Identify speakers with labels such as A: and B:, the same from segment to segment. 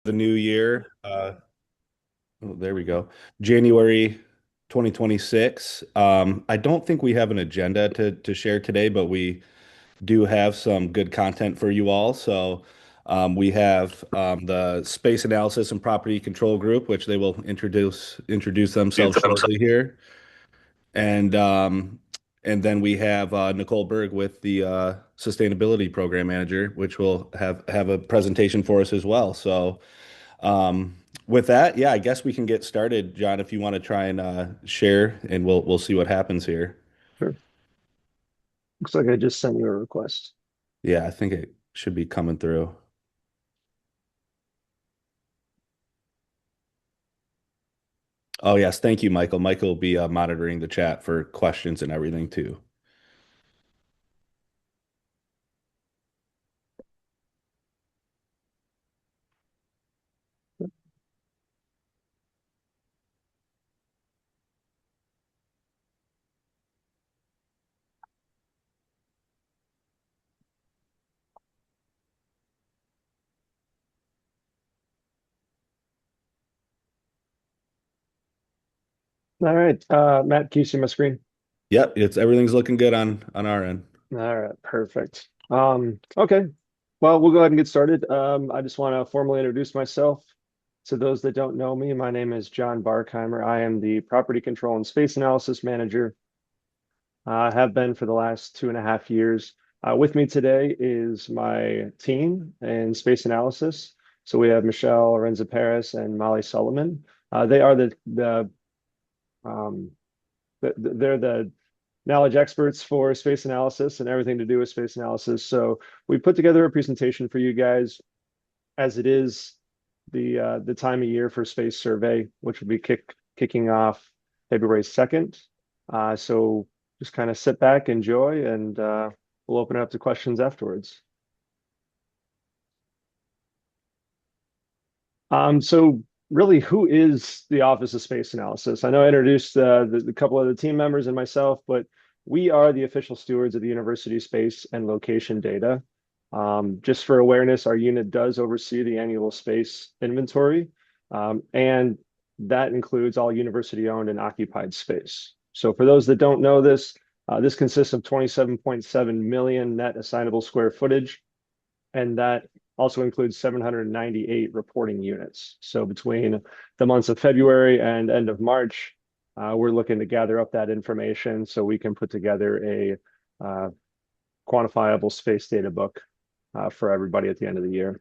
A: The new year. Oh, there we go. January 2026. I don't think we have an agenda to share today, but we do have some good content for you all. So we have the Space Analysis and Property Control Group, which they will introduce themselves shortly here. And and then we have Nicole Berg with the Sustainability Program Manager, which will have a presentation for us as well. So with that, yeah, I guess we can get started, John, if you want to try and share, and we'll see what happens here.
B: Sure. Looks like I just sent you a request.
A: Yeah, I think it should be coming through. Oh, yes, thank you, Michael. Michael will be monitoring the chat for questions and everything too.
B: All right. Matt, can you see my screen?
A: Yep, it's everything's looking good on our end.
B: All right, perfect. Okay. Well, we'll go ahead and get started. I just want to formally introduce myself. To those that don't know me, my name is John Barkhimer. I am the Property Control and Space Analysis Manager. I have been for the last 2.5 years. With me today is my team in space analysis. So we have Michelle Rendziperis and Molly Suliman. They are um, they're the knowledge experts for space analysis and everything to do with space analysis. So we put together a presentation for you guys as it is the time of year for space survey, which will be kicking off February 2nd. So just kind of sit back, enjoy, and we'll open it up to questions afterwards. So really, who is the Office of Space Analysis? I know I introduced the couple of the team members and myself, but we are the official stewards of the university space and location data. Just for awareness, our unit does oversee the annual space inventory, and that includes all university-owned and occupied space. So for those that don't know this, this consists of 27.7 million net assignable square footage, and that also includes 798 reporting units. So between the months of February and end of March, we're looking to gather up that information so we can put together a quantifiable space data book for everybody at the end of the year.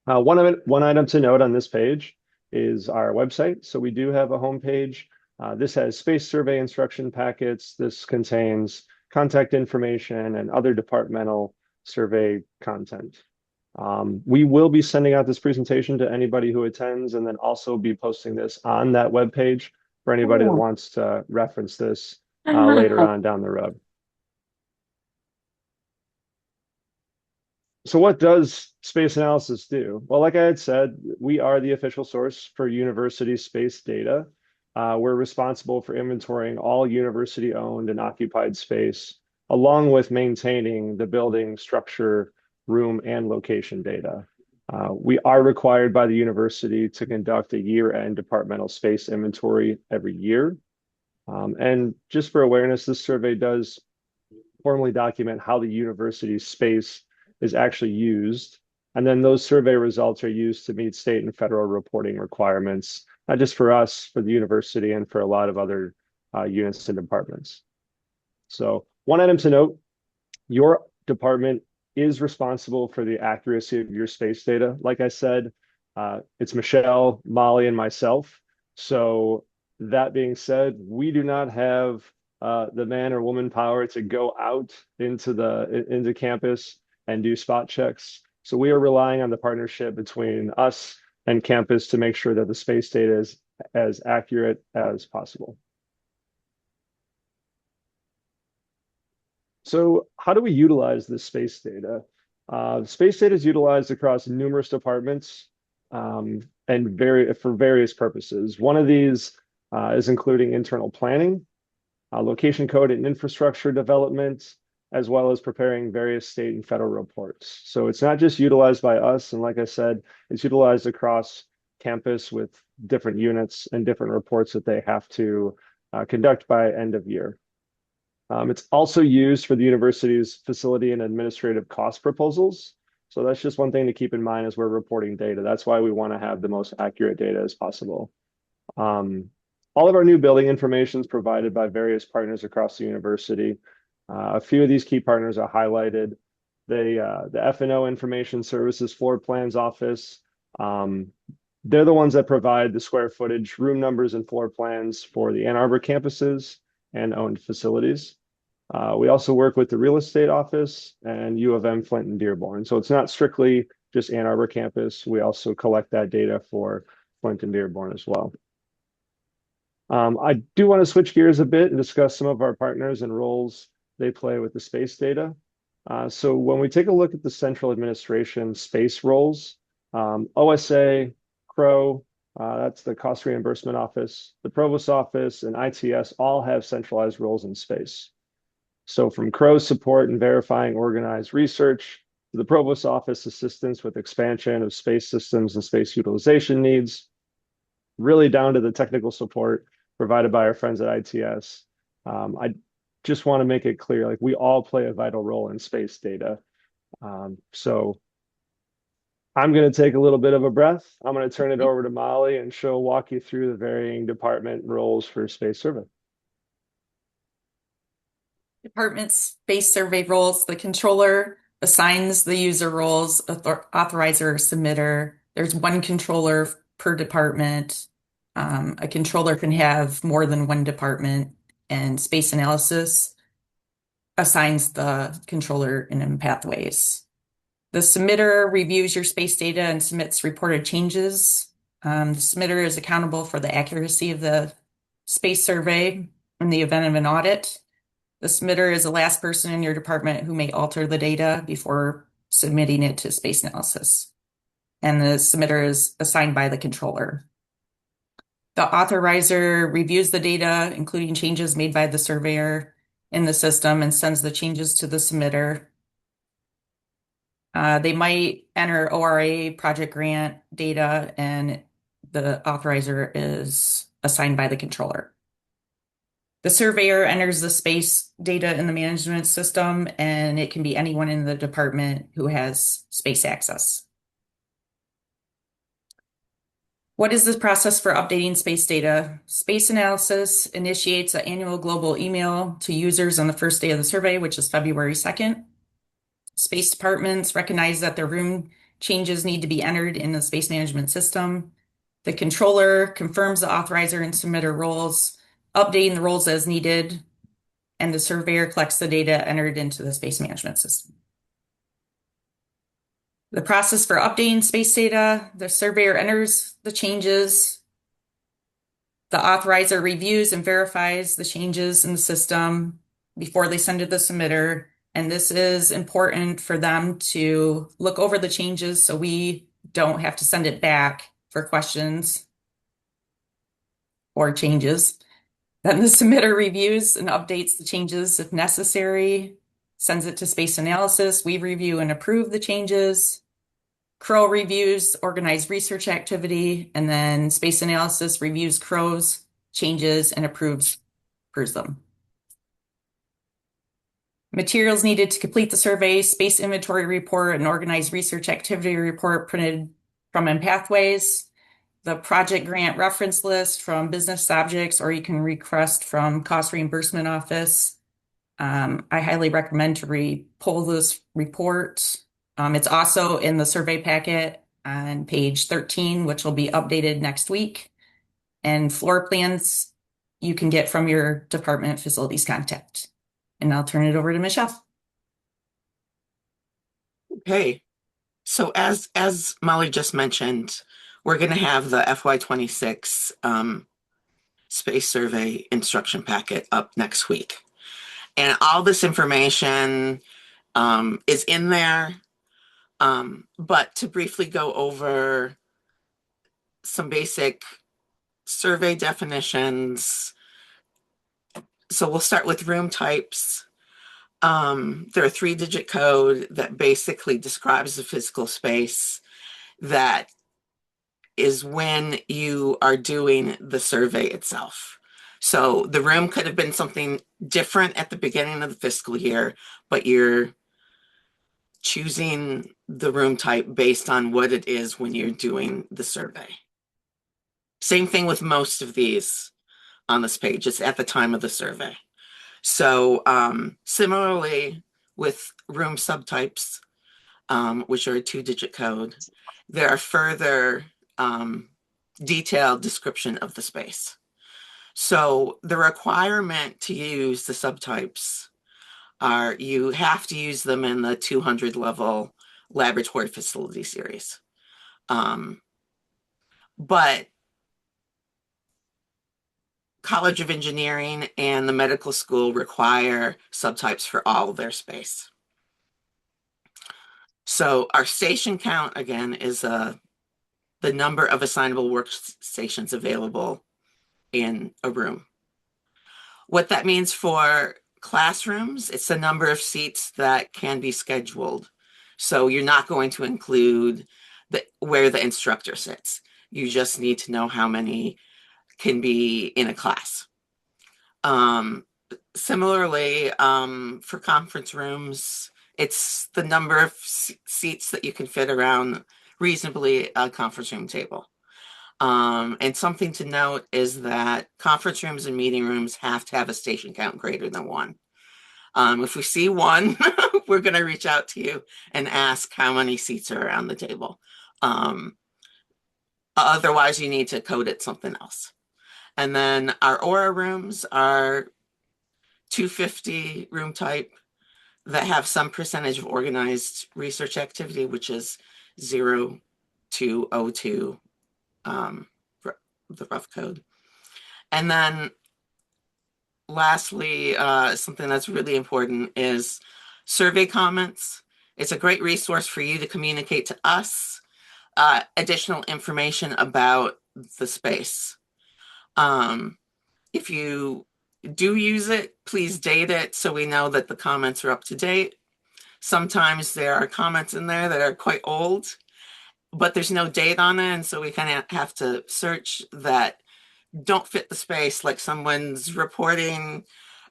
B: One item to note on this page is our website. So we do have a homepage. This has space survey instruction packets. This contains contact information and other departmental survey content. We will be sending out this presentation to anybody who attends, and then also be posting this on that web page for anybody that wants to reference this later on down the road. So what does space analysis do? Well, like I had said, we are the official source for university space data. We're responsible for inventorying all university-owned and occupied space, along with maintaining the building structure, room, and location data. We are required by the university to conduct a year-end departmental space inventory every year. And just for awareness, this survey does formally document how the university's space is actually used. And then those survey results are used to meet state and federal reporting requirements, not just for us, for the university, and for a lot of other units and departments. So one item to note, your department is responsible for the accuracy of your space data. Like I said, it's Michelle, Molly, and myself. So that being said, we do not have the man or woman power to go out into campus and do spot checks. So we are relying on the partnership between us and campus to make sure that the space data is as accurate as possible. So how do we utilize this space data? Space data is utilized across numerous departments and for various purposes. One of these is including internal planning, location code and infrastructure development, as well as preparing various state and federal reports. So it's not just utilized by us. And like I said, it's utilized across campus with different units and different reports that they have to conduct by end of year. It's also used for the university's facility and administrative cost proposals. So that's just one thing to keep in mind as we're reporting data. That's why we want to have the most accurate data as possible. All of our new building information is provided by various partners across the university. A few of these key partners are highlighted. The F&O Information Services Floor Plans Office. They're the ones that provide the square footage, room numbers, and floor plans for the Ann Arbor campuses and owned facilities. We also work with the real estate office and U of M Flint and Dearborn. So it's not strictly just Ann Arbor campus. We also collect that data for Flint and Dearborn as well. I do want to switch gears a bit and discuss some of our partners and roles they play with the space data. So when we take a look at the central administration space roles, OSA, CRO, that's the cost reimbursement office, the provost office, and ITS all have centralized roles in space. So from CRO's support and verifying organized research to the provost office assistance with expansion of space systems and space utilization needs, really down to the technical support provided by our friends at ITS. I just want to make it clear, like we all play a vital role in space data. So I'm going to take a little bit of a breath. I'm going to turn it over to Molly and she'll walk you through the varying department roles for space survey.
C: Department space survey roles, the controller assigns the user roles, authorizer, submitter. There's one controller per department. A controller can have more than one department, and space analysis assigns the controller in pathways. The submitter reviews your space data and submits reported changes. The submitter is accountable for the accuracy of the space survey in the event of an audit. The submitter is the last person in your department who may alter the data before submitting it to space analysis. And the submitter is assigned by the controller. The authorizer reviews the data, including changes made by the surveyor in the system, and sends the changes to the submitter. They might enter ORA project grant data, and the authorizer is assigned by the controller. The surveyor enters the space data in the management system, and it can be anyone in the department who has space access. What is the process for updating space data? Space Analysis initiates an annual global email to users on the first day of the survey, which is February 2nd. Space departments recognize that their room changes need to be entered in the space management system. The controller confirms the authorizer and submitter roles, updating the roles as needed, and the surveyor collects the data entered into the space management system. The process for updating space data, the surveyor enters the changes, the authorizer reviews and verifies the changes in the system before they send it to the submitter, and this is important for them to look over the changes so we don't have to send it back for questions or changes. Then the submitter reviews and updates the changes if necessary, sends it to space analysis. We review and approve the changes. CRO reviews organized research activity, and then space analysis reviews CRO's changes and approves them. Materials needed to complete the survey, space inventory report, and organized research activity report printed from in pathways. The project grant reference list from business objects, or you can request from cost reimbursement office. I highly recommend to pull this report. It's also in the survey packet on page 13, which will be updated next week. And floor plans you can get from your department facilities contact. And I'll turn it over to Michelle.
D: Okay, so as Molly just mentioned, we're going to have the FY26 space survey instruction packet up next week. And all this information is in there. But to briefly go over some basic survey definitions. So we'll start with room types. They're a 3-digit code that basically describes the physical space that is when you are doing the survey itself. So the room could have been something different at the beginning of the fiscal year, but you're choosing the room type based on what it is when you're doing the survey. Same thing with most of these on this page. It's at the time of the survey. So similarly with room subtypes, which are a 2-digit code, there are further detailed description of the space. So the requirement to use the subtypes are you have to use them in the 200 level laboratory facility series. But College of Engineering and the medical school require subtypes for all of their space. So our station count, again, is the number of assignable workstations available in a room. What that means for classrooms, it's the number of seats that can be scheduled. So you're not going to include where the instructor sits. You just need to know how many can be in a class. Similarly, for conference rooms, it's the number of seats that you can fit around reasonably a conference room table. And something to note is that conference rooms and meeting rooms have to have a station count greater than 1. If we see 1, we're going to reach out to you and ask how many seats are around the table. Otherwise, you need to code it something else. And then our Aura rooms are 250 room type that have some percentage of organized research activity, which is 0 to 02, the rough code. And then lastly, something that's really important is survey comments. It's a great resource for you to communicate to us additional information about the space. If you do use it, please date it so we know that the comments are up to date. Sometimes there are comments in there that are quite old, but there's no date on it, and so we kind of have to search that don't fit the space, like someone's reporting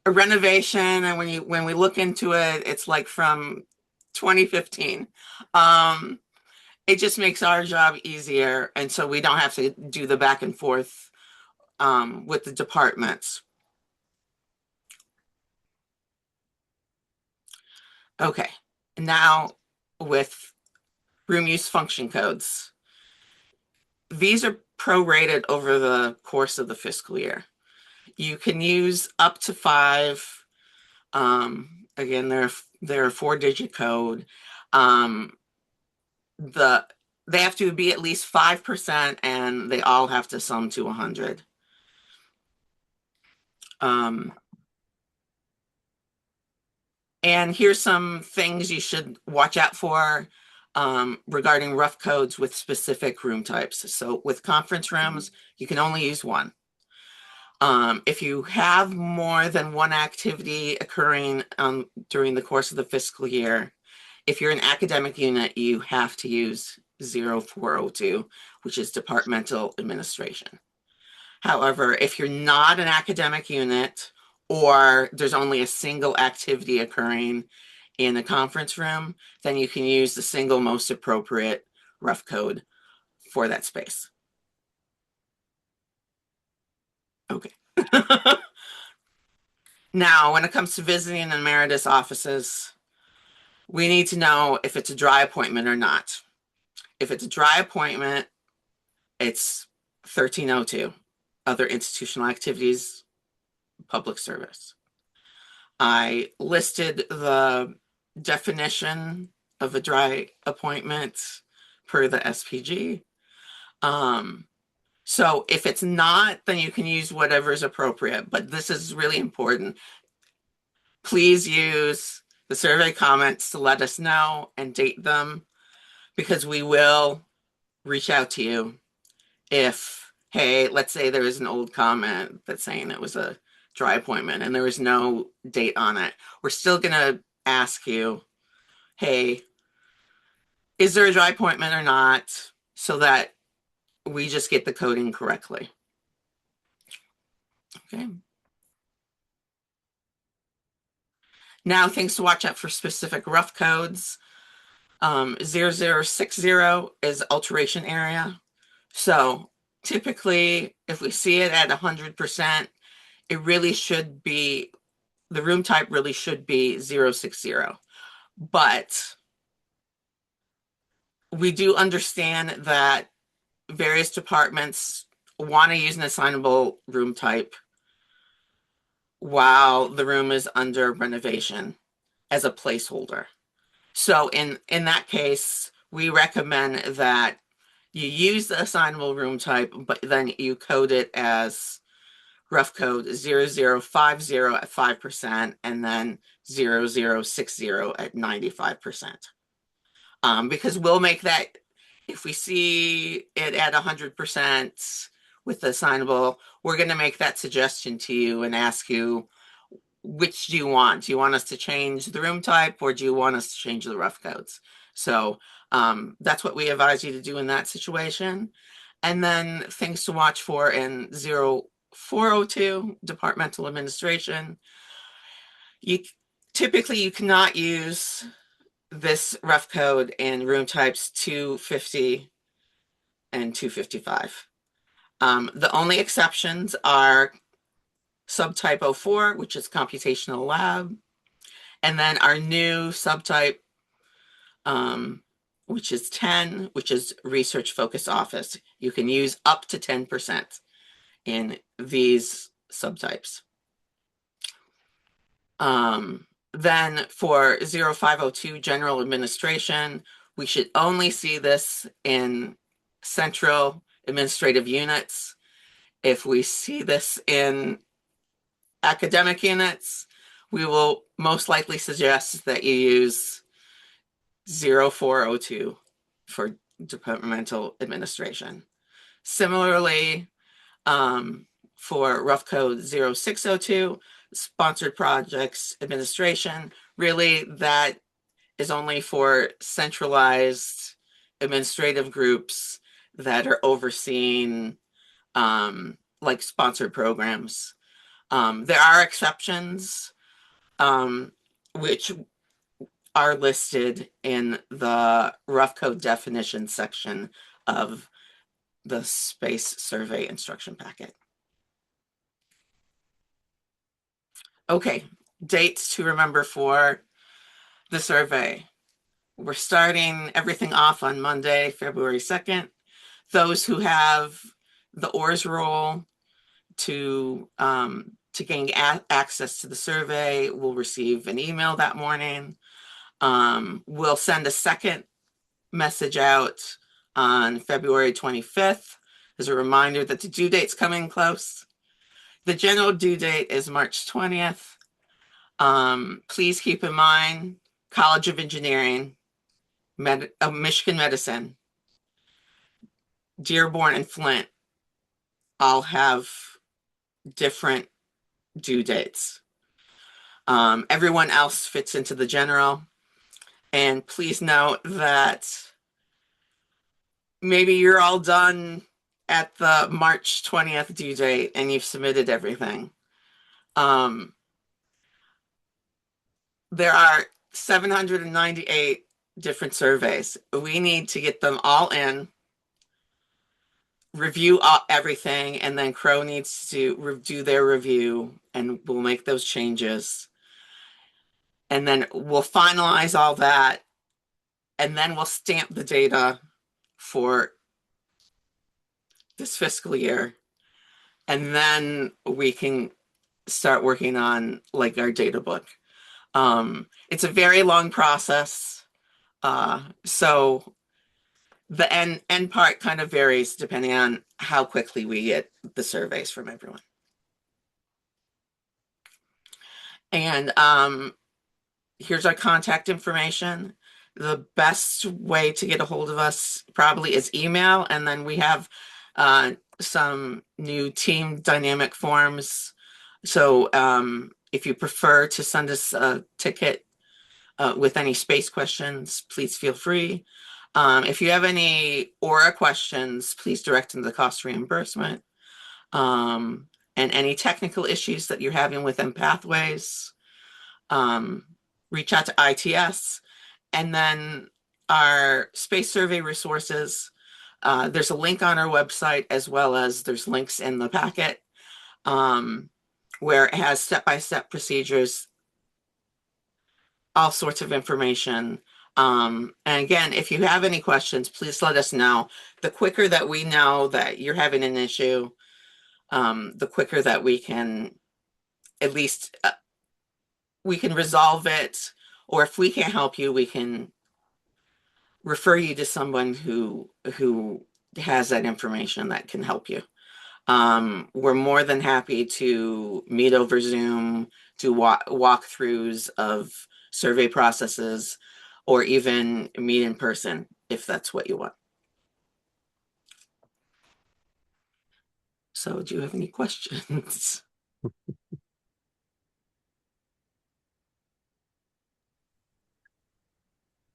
D: a renovation, and when we look into it, it's like from 2015. It just makes our job easier, and so we don't have to do the back and forth with the departments. Okay, now with room use function codes. These are prorated over the course of the fiscal year. You can use up to 5. Again, they're a 4-digit code. They have to be at least 5%, and they all have to sum to 100. And here's some things you should watch out for regarding rough codes with specific room types. So with conference rooms, you can only use 1. If you have more than 1 activity occurring during the course of the fiscal year, if you're an academic unit, you have to use 0402, which is departmental administration. However, if you're not an academic unit, or there's only a single activity occurring in a conference room, then you can use the single most appropriate rough code for that space. Okay. Now, when it comes to visiting emeritus offices, we need to know if it's a dry appointment or not. If it's a dry appointment, it's 1302, other institutional activities, public service. I listed the definition of a dry appointment per the SPG. So if it's not, then you can use whatever is appropriate, but this is really important. Please use the survey comments to let us know and date them, because we will reach out to you if, hey, let's say there is an old comment that's saying it was a dry appointment and there was no date on it, we're still going to ask you, hey, is there a dry appointment or not, so that we just get the coding correctly. Okay. Now, things to watch out for specific rough codes. 0060 is alteration area. So typically, if we see it at 100%, it really should be, the room type really should be 060. But we do understand that various departments want to use an assignable room type while the room is under renovation as a placeholder. So in that case, we recommend that you use the assignable room type, but then you code it as rough code 0050 at 5% and then 0060 at 95%. Because we'll make that, if we see it at 100% with the assignable, we're going to make that suggestion to you and ask you, which do you want? Do you want us to change the room type, or do you want us to change the rough codes? So that's what we advise you to do in that situation. And then things to watch for in 0402, departmental administration. Typically, you cannot use this rough code in room types 250 and 255. The only exceptions are subtype 04, which is computational lab, and then our new subtype, which is 10, which is research focused office. You can use up to 10% in these subtypes. Then for 0502 general administration, we should only see this in central administrative units. If we see this in academic units, we will most likely suggest that you use 0402 for departmental administration. Similarly, for rough code 0602, sponsored projects administration, really that is only for centralized administrative groups that are overseeing like sponsored programs. There are exceptions, which are listed in the rough code definition section of the space survey instruction packet. Okay, dates to remember for the survey. We're starting everything off on Monday, February 2nd. Those who have the ORS role to gain access to the survey will receive an email that morning. We'll send a second message out on February 25th as a reminder that the due date's coming close. The general due date is March 20th. Please keep in mind, College of Engineering, Michigan Medicine, Dearborn, and Flint all have different due dates. Everyone else fits into the general. And please note that maybe you're all done at the March 20th due date and you've submitted everything. There are 798 different surveys. We need to get them all in, review everything, and then Crow needs to do their review, and we'll make those changes. And then we'll finalize all that, and then we'll stamp the data for this fiscal year. And then we can start working on like our data book. It's a very long process. So the end part kind of varies depending on how quickly we get the surveys from everyone. And here's our contact information. The best way to get a hold of us probably is email, and then we have some new team dynamic forms So if you prefer to send us a ticket with any space questions, please feel free. If you have any aura questions, please direct them to the cost reimbursement. And any technical issues that you're having within pathways, um, reach out to ITS. And then our space survey resources, there's a link on our website, as well as there's links in the packet, where it has step-by-step procedures, all sorts of information. And again, if you have any questions, please let us know. The quicker that we know that you're having an issue, the quicker that we can at least we can resolve it, or if we can't help you, we can refer you to someone who has that information that can help you. We're more than happy to meet over Zoom, to walkthroughs of survey processes, or even meet in person if that's what you want. So, do you have any questions?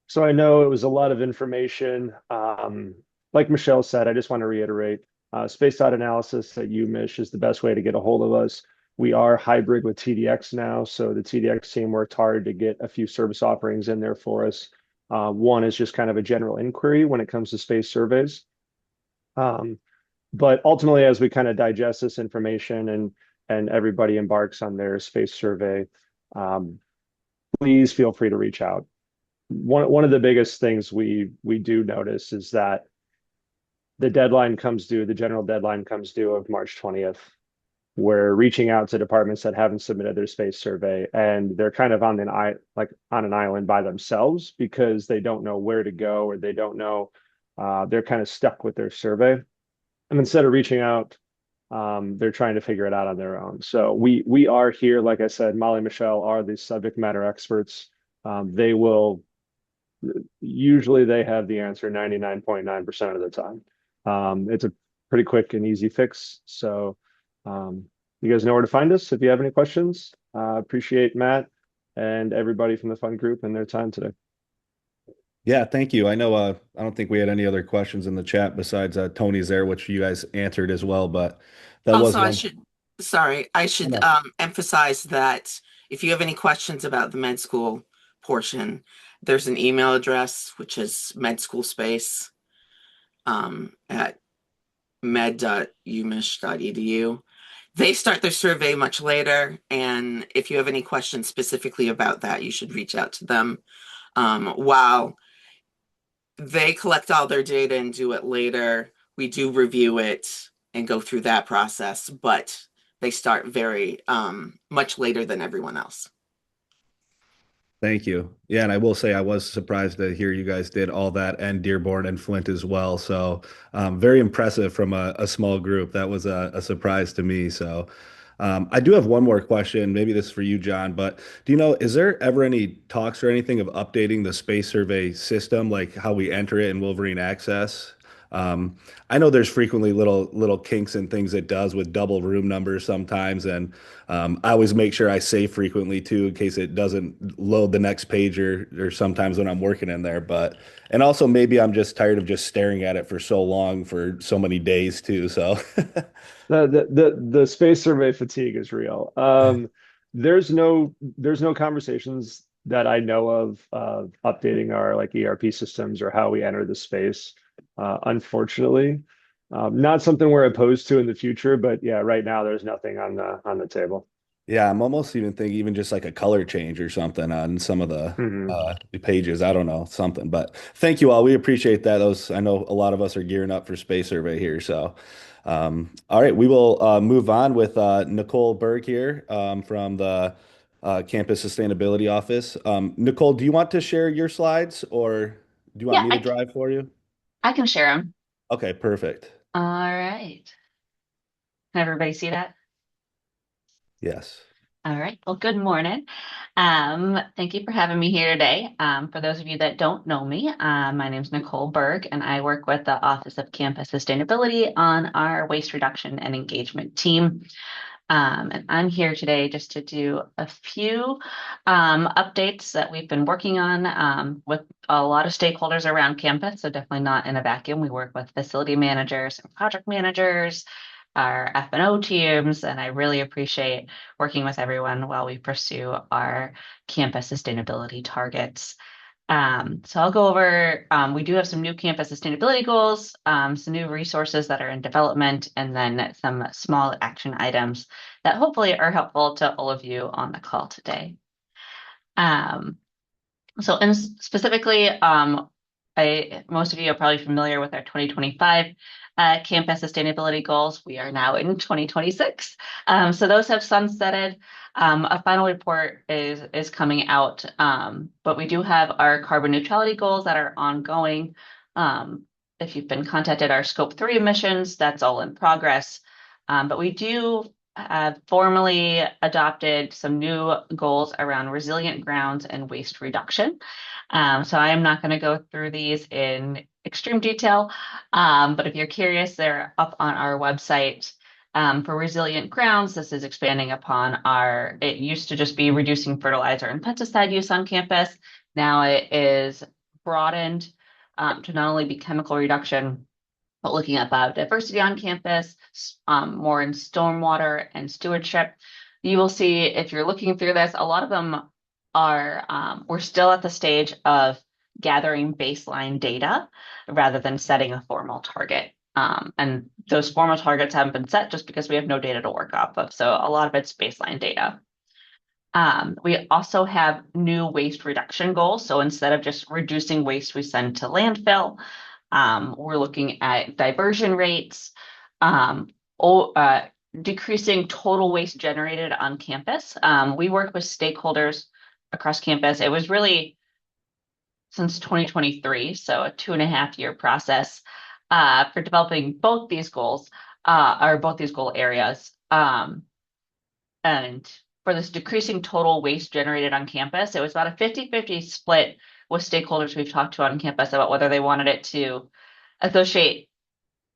B: So I know it was a lot of information. Like Michelle said, I just want to reiterate, space dot analysis at UMich is the best way to get a hold of us. We are hybrid with TDX now, so the TDX team worked hard to get a few service offerings in there for us. One is just kind of a general inquiry when it comes to space surveys. But ultimately, as we kind of digest this information and everybody embarks on their space survey, please feel free to reach out. One of the biggest things we do notice is that the deadline comes due, the general deadline comes due of March 20th. We're reaching out to departments that haven't submitted their space survey, and they're kind of on an island by themselves because they don't know where to go, or they don't know, they're kind of stuck with their survey. And instead of reaching out, they're trying to figure it out on their own. So we are here, like I said, Molly and Michelle are the subject matter experts. They will usually they have the answer 99.9% of the time. It's a pretty quick and easy fix. So you guys know where to find us if you have any questions. Appreciate Matt and everybody from the fun group and their time today.
A: Yeah, thank you. I know I don't think we had any other questions in the chat besides Tony's there, which you guys answered as well, but that was
D: Also,
A: one.
D: I
A: Oh,
D: should
A: no.
D: emphasize that if you have any questions about the med school portion, there's an email address, which is medschoolspace at med.umich.edu. They start their survey much later, and if you have any questions specifically about that, you should reach out to them. While they collect all their data and do it later, we do review it and go through that process, but they start very much later than everyone else.
A: Thank you. Yeah, and I will say I was surprised to hear you guys did all that and Dearborn and Flint as well. So very impressive from a small group. That was a surprise to me. So I do have one more question. Maybe this is for you, John, but do you know, is there ever any talks or anything of updating the space survey system, like how we enter it in Wolverine Access? Um, I know there's frequently little kinks and things it does with double room numbers sometimes, and I always make sure I save frequently too in case it doesn't load the next page or sometimes when I'm working in there. But and also maybe I'm just tired of just staring at it for so long for so many days too. So
B: The space survey fatigue is real. There's no conversations that I know of updating our like ERP systems or how we enter the space. Unfortunately, not something we're opposed to in the future, but yeah, right now there's nothing on the table.
A: yeah, I'm almost even thinking even just like a color change or something on some of
B: Mhm.
A: the pages. I don't know, something. But thank you all. We appreciate that. Those I know a lot of us are gearing up for space survey here. So all right, we will move on with Nicole Berg here from the campus sustainability office. Nicole, do you want to share your slides or do you want
E: Yeah,
A: me to drive for you?
E: I can share them.
A: Okay, perfect.
E: All right. Can everybody see that?
A: Yes.
E: All right. Well, good morning. Thank you for having me here today. For those of you that don't know me, my name is Nicole Berg, and I work with the Office of Campus Sustainability on our waste reduction and engagement team. And I'm here today just to do a few updates that we've been working on with a lot of stakeholders around campus. So definitely not in a vacuum. We work with facility managers and project managers, our F&O teams, and I really appreciate working with everyone while we pursue our campus sustainability targets. So I'll go over, we do have some new campus sustainability goals, some new resources that are in development, and then some small action items that hopefully are helpful to all of you on the call today. Um, specifically, most of you are probably familiar with our 2025 campus sustainability goals. We are now in 2026. So those have sunsetted. A final report is coming out, but we do have our carbon neutrality goals that are ongoing. If you've been contacted, our scope 3 emissions, that's all in progress. But we do have formally adopted some new goals around resilient grounds and waste reduction. So I am not going to go through these in extreme detail, but if you're curious, they're up on our website. For resilient grounds, this is expanding upon it used to just be reducing fertilizer and pesticide use on campus. Now it is broadened to not only be chemical reduction, but looking at biodiversity on campus, more in stormwater and stewardship. You will see if you're looking through this, a lot of them we're still at the stage of gathering baseline data rather than setting a formal target. And those formal targets haven't been set just because we have no data to work off of. So a lot of it's baseline data. We also have new waste reduction goals. So instead of just reducing waste we send to landfill, we're looking at diversion rates, decreasing total waste generated on campus. We work with stakeholders across campus. It was really since 2023, so a 2.5-year process for developing both these goals, or both these goal areas. And for this decreasing total waste generated on campus, it was about a 50-50 split with stakeholders we've talked to on campus about whether they wanted it to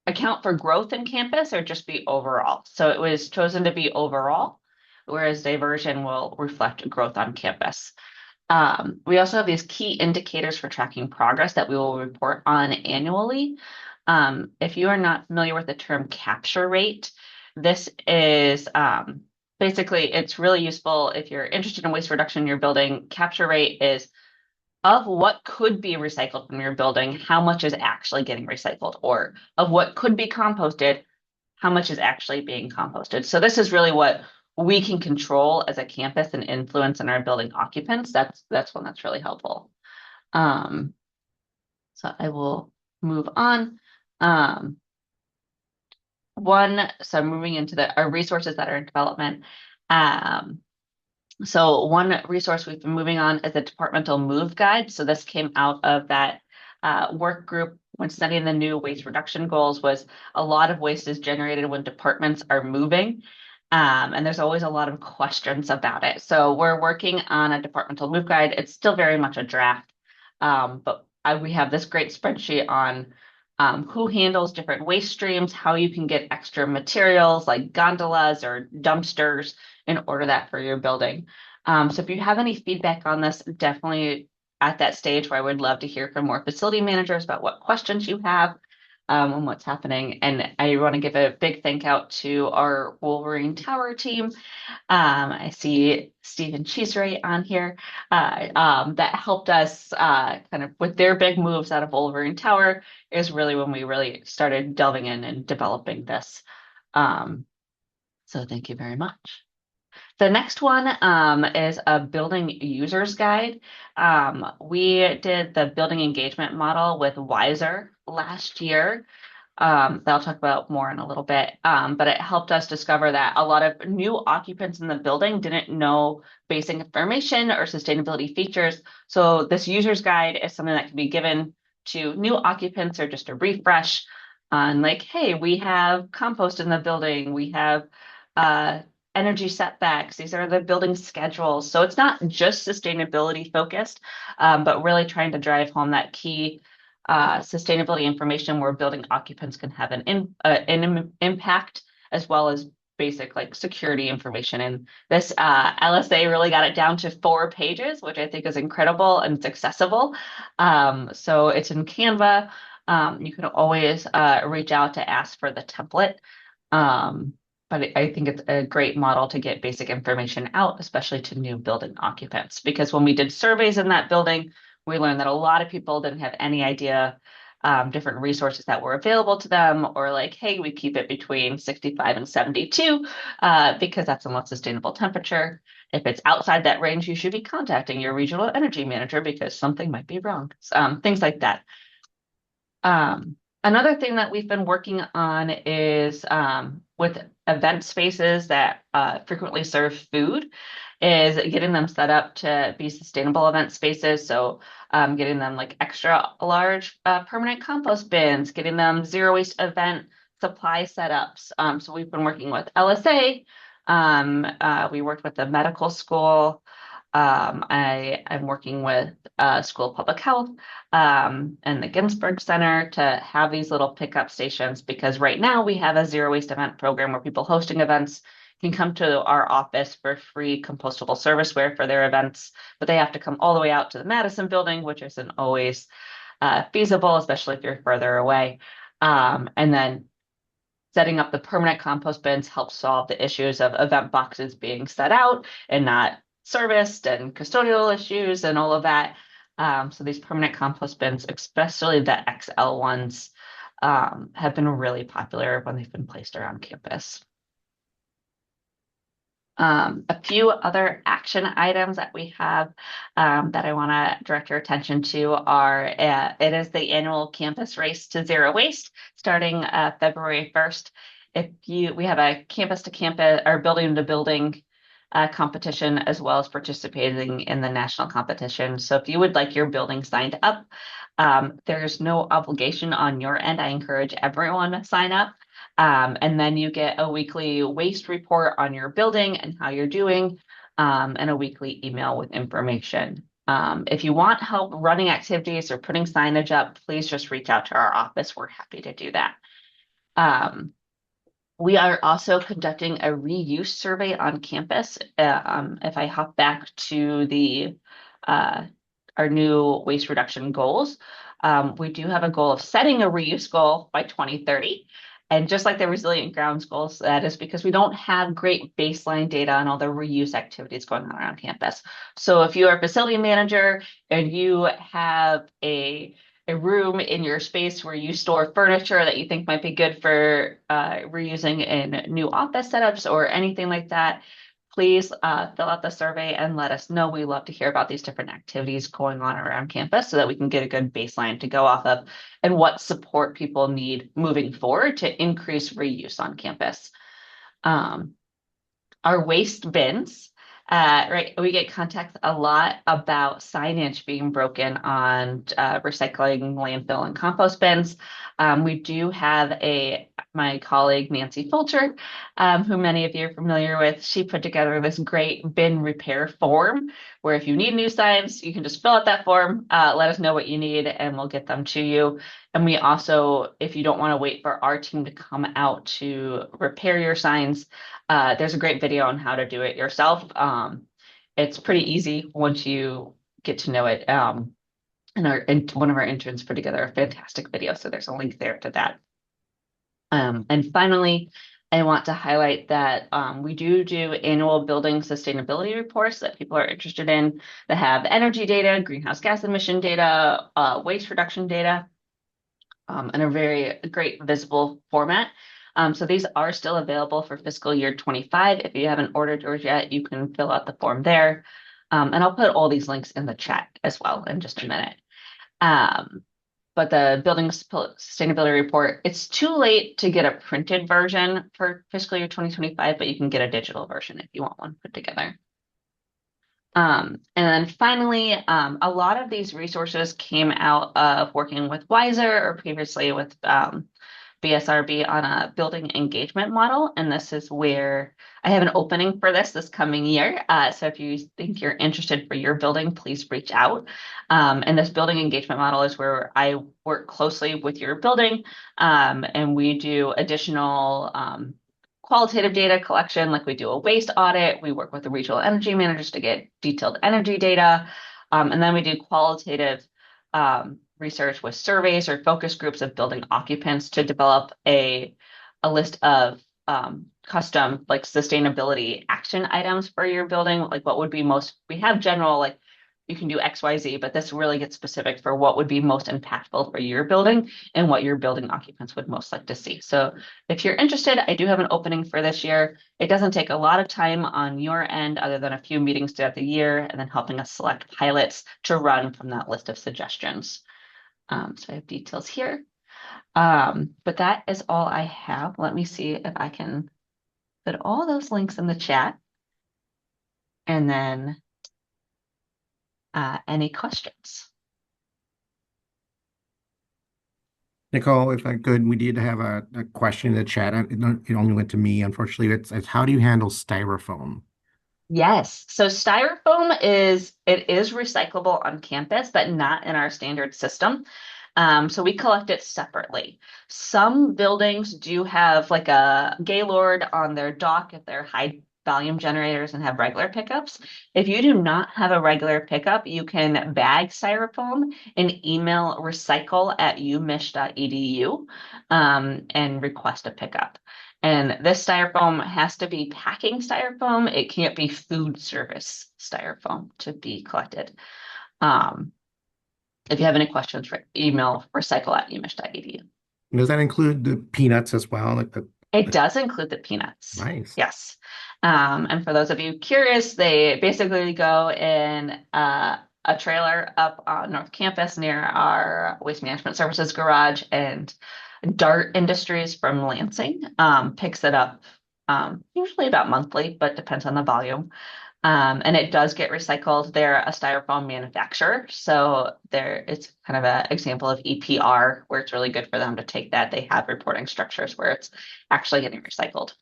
E: account for growth in campus or just be overall. So it was chosen to be overall, whereas diversion will reflect growth on campus. We also have these key indicators for tracking progress that we will report on annually. If you are not familiar with the term capture rate, this is basically, it's really useful if you're interested in waste reduction in your building. Capture rate is of what could be recycled from your building, how much is actually getting recycled, or of what could be composted, how much is actually being composted. So this is really what we can control as a campus and influence in our building occupants. That's one that's really helpful. So I will move on. So moving into our resources that are in development. So one resource we've been moving on is a departmental move guide. So this came out of that work group when studying the new waste reduction goals. Was a lot of waste is generated when departments are moving. And there's always a lot of questions about it. So we're working on a departmental move guide. It's still very much a draft, but we have this great spreadsheet on who handles different waste streams, how you can get extra materials like gondolas or dumpsters in order that for your building. So if you have any feedback on this, definitely at that stage where I would love to hear from more facility managers about what questions you have and what's happening. And I want to give a big thank out to our Wolverine Tower team. I see Steve and Cheeseray on here that helped us kind of with their big moves out of Wolverine Tower is really when we really started delving in and developing this. So thank you very much. The next one is a building users guide. We did the building engagement model with Wiser last year. That I'll talk about more in a little bit. But it helped us discover that a lot of new occupants in the building didn't know basic information or sustainability features. So this user's guide is something that can be given to new occupants or just a refresh on like, hey, we have compost in the building. We have energy setbacks. These are the building schedules. So it's not just sustainability focused, but really trying to drive home that key sustainability information where building occupants can have an impact as well as basic like security information. And this LSA really got it down to 4 pages, which I think is incredible, and it's accessible. So it's in Canva. You can always reach out to ask for the template. Um, but I think it's a great model to get basic information out, especially to new building occupants. Because when we did surveys in that building, we learned that a lot of people didn't have any idea different resources that were available to them, or like, hey, we keep it between 65 and 72 because that's the most sustainable temperature. If it's outside that range, you should be contacting your regional energy manager because something might be wrong. Things like that. Another thing that we've been working on is with event spaces that frequently serve food, is getting them set up to be sustainable event spaces. So getting them like extra large permanent compost bins, getting them zero waste event supply setups. So we've been working with LSA. We worked with the medical school. I'm working with School of Public Health and the Ginsberg Center to have these little pickup stations, because right now we have a zero waste event program where people hosting events can come to our office for free compostable serviceware for their events, but they have to come all the way out to the Madison building, which isn't always feasible, especially if you're further away. And then setting up the permanent compost bins helps solve the issues of event boxes being set out and not serviced, and custodial issues and all of that. So these permanent compost bins, especially the XL ones, have been really popular when they've been placed around campus. A few other action items that we have that I want to direct your attention to are it is the annual campus race to zero waste starting February 1st. We have a campus to campus or building to building competition, as well as participating in the national competition. So if you would like your building signed up, there's no obligation on your end. I encourage everyone to sign up. And then you get a weekly waste report on your building and how you're doing, and a weekly email with information. If you want help running activities or putting signage up, please just reach out to our office. We're happy to do that. We are also conducting a reuse survey on campus. If I hop back to our new waste reduction goals, we do have a goal of setting a reuse goal by 2030. And just like the resilient grounds goals, that is because we don't have great baseline data on all the reuse activities going on around campus. So if you are a facility manager and you have a room in your space where you store furniture that you think might be good for reusing in new office setups or anything like that, please fill out the survey and let us know. We love to hear about these different activities going on around campus so that we can get a good baseline to go off of and what support people need moving forward to increase reuse on campus. Our waste bins, right? We get contacts a lot about signage being broken on recycling, landfill, and compost bins. We do have my colleague Nancy Fulcher, who many of you are familiar with. She put together this great bin repair form where if you need new signs, you can just fill out that form, let us know what you need, and we'll get them to you. And we also, if you don't want to wait for our team to come out to repair your signs, there's a great video on how to do it yourself. It's pretty easy once you get to know it. And one of our interns put together a fantastic video, so there's a link there to that. And finally, I want to highlight that we do annual building sustainability reports that people are interested in that have energy data, greenhouse gas emission data, waste reduction data, in a very great visible format. So these are still available for fiscal year 25. If you haven't ordered yours yet, you can fill out the form there. And I'll put all these links in the chat as well in just a minute. But the building sustainability report, it's too late to get a printed version for fiscal year 2025, but you can get a digital version if you want one put together. And then finally, a lot of these resources came out of working with Wiser or previously with BSRB on a building engagement model. And this is where I have an opening for this coming year. So if you think you're interested for your building, please reach out. And this building engagement model is where I work closely with your building, and we do additional qualitative data collection, like we do a waste audit. We work with the regional energy managers to get detailed energy data. And then we do qualitative research with surveys or focus groups of building occupants to develop a list of custom like sustainability action items for your building. Like what would be most, we have general like you can do XYZ, but this really gets specific for what would be most impactful for your building and what your building occupants would most like to see. So if you're interested, I do have an opening for this year. It doesn't take a lot of time on your end other than a few meetings throughout the year and then helping us select pilots to run from that list of suggestions. So I have details here. But that is all I have. Let me see if I can put all those links in the chat. And then any questions?
F: Nicole, if I could, we did have a question in the chat. It only went to me, unfortunately. It's how do you handle styrofoam?
E: Yes. So styrofoam is recyclable on campus, but not in our standard system. So we collect it separately. Some buildings do have like a Gaylord on their dock if they're high volume generators and have regular pickups. If you do not have a regular pickup, you can bag styrofoam and email recycle@umich.edu and request a pickup. And this styrofoam has to be packing styrofoam. It can't be food service styrofoam to be collected. If you have any questions, email recycle@umich.edu.
F: Does that include the peanuts as well?
E: It does include the peanuts.
F: Nice.
E: Yes. And for those of you curious, they basically go in a trailer up on North Campus near our Waste Management Services garage, and Dart Industries from Lansing picks it up usually about monthly, but depends on the volume. And it does get recycled. They're a styrofoam manufacturer, so it's kind of an example of EPR where it's really good for them to take that. They have reporting structures where it's actually getting recycled.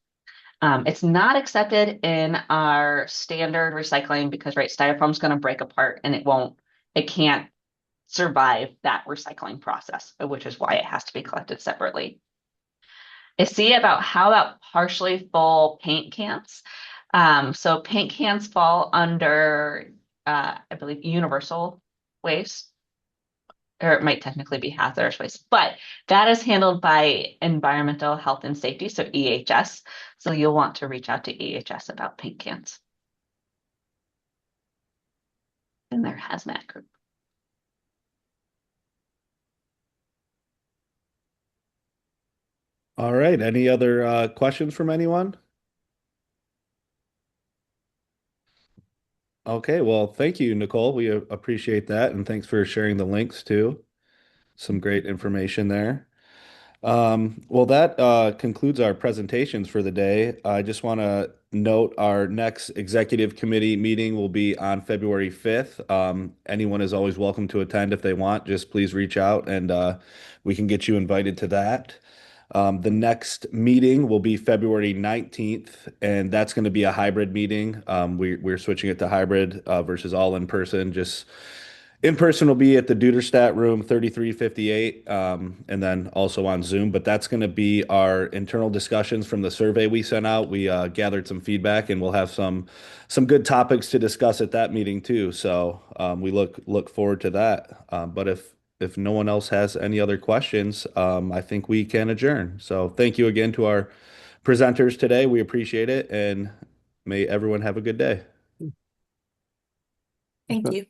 E: It's not accepted in our standard recycling because styrofoam is going to break apart and it can't survive that recycling process, which is why it has to be collected separately. How about partially full paint cans? So paint cans fall under, I believe, universal waste, or it might technically be hazardous waste, but that is handled by Environmental Health and Safety, so EHS. So you'll want to reach out to EHS about paint cans in their hazmat group.
A: All right. Any other questions from anyone? Okay. Well, thank you, Nicole. We appreciate that. And thanks for sharing the links too. Some great information there. Well, that concludes our presentations for the day. I just want to note our next executive committee meeting will be on February 5th. Anyone is always welcome to attend if they want. Just please reach out and we can get you invited to that. The next meeting will be February 19th, and that's going to be a hybrid meeting. We're switching it to hybrid versus all in person. Just in person will be at the Duderstadt room 3358, and then also on Zoom. But that's going to be our internal discussions from the survey we sent out. We gathered some feedback, and we'll have some good topics to discuss at that meeting too. So we look forward to that. But if no one else has any other questions, I think we can adjourn. So thank you again to our presenters today. We appreciate it, and may everyone have a good day.
C: Thank you.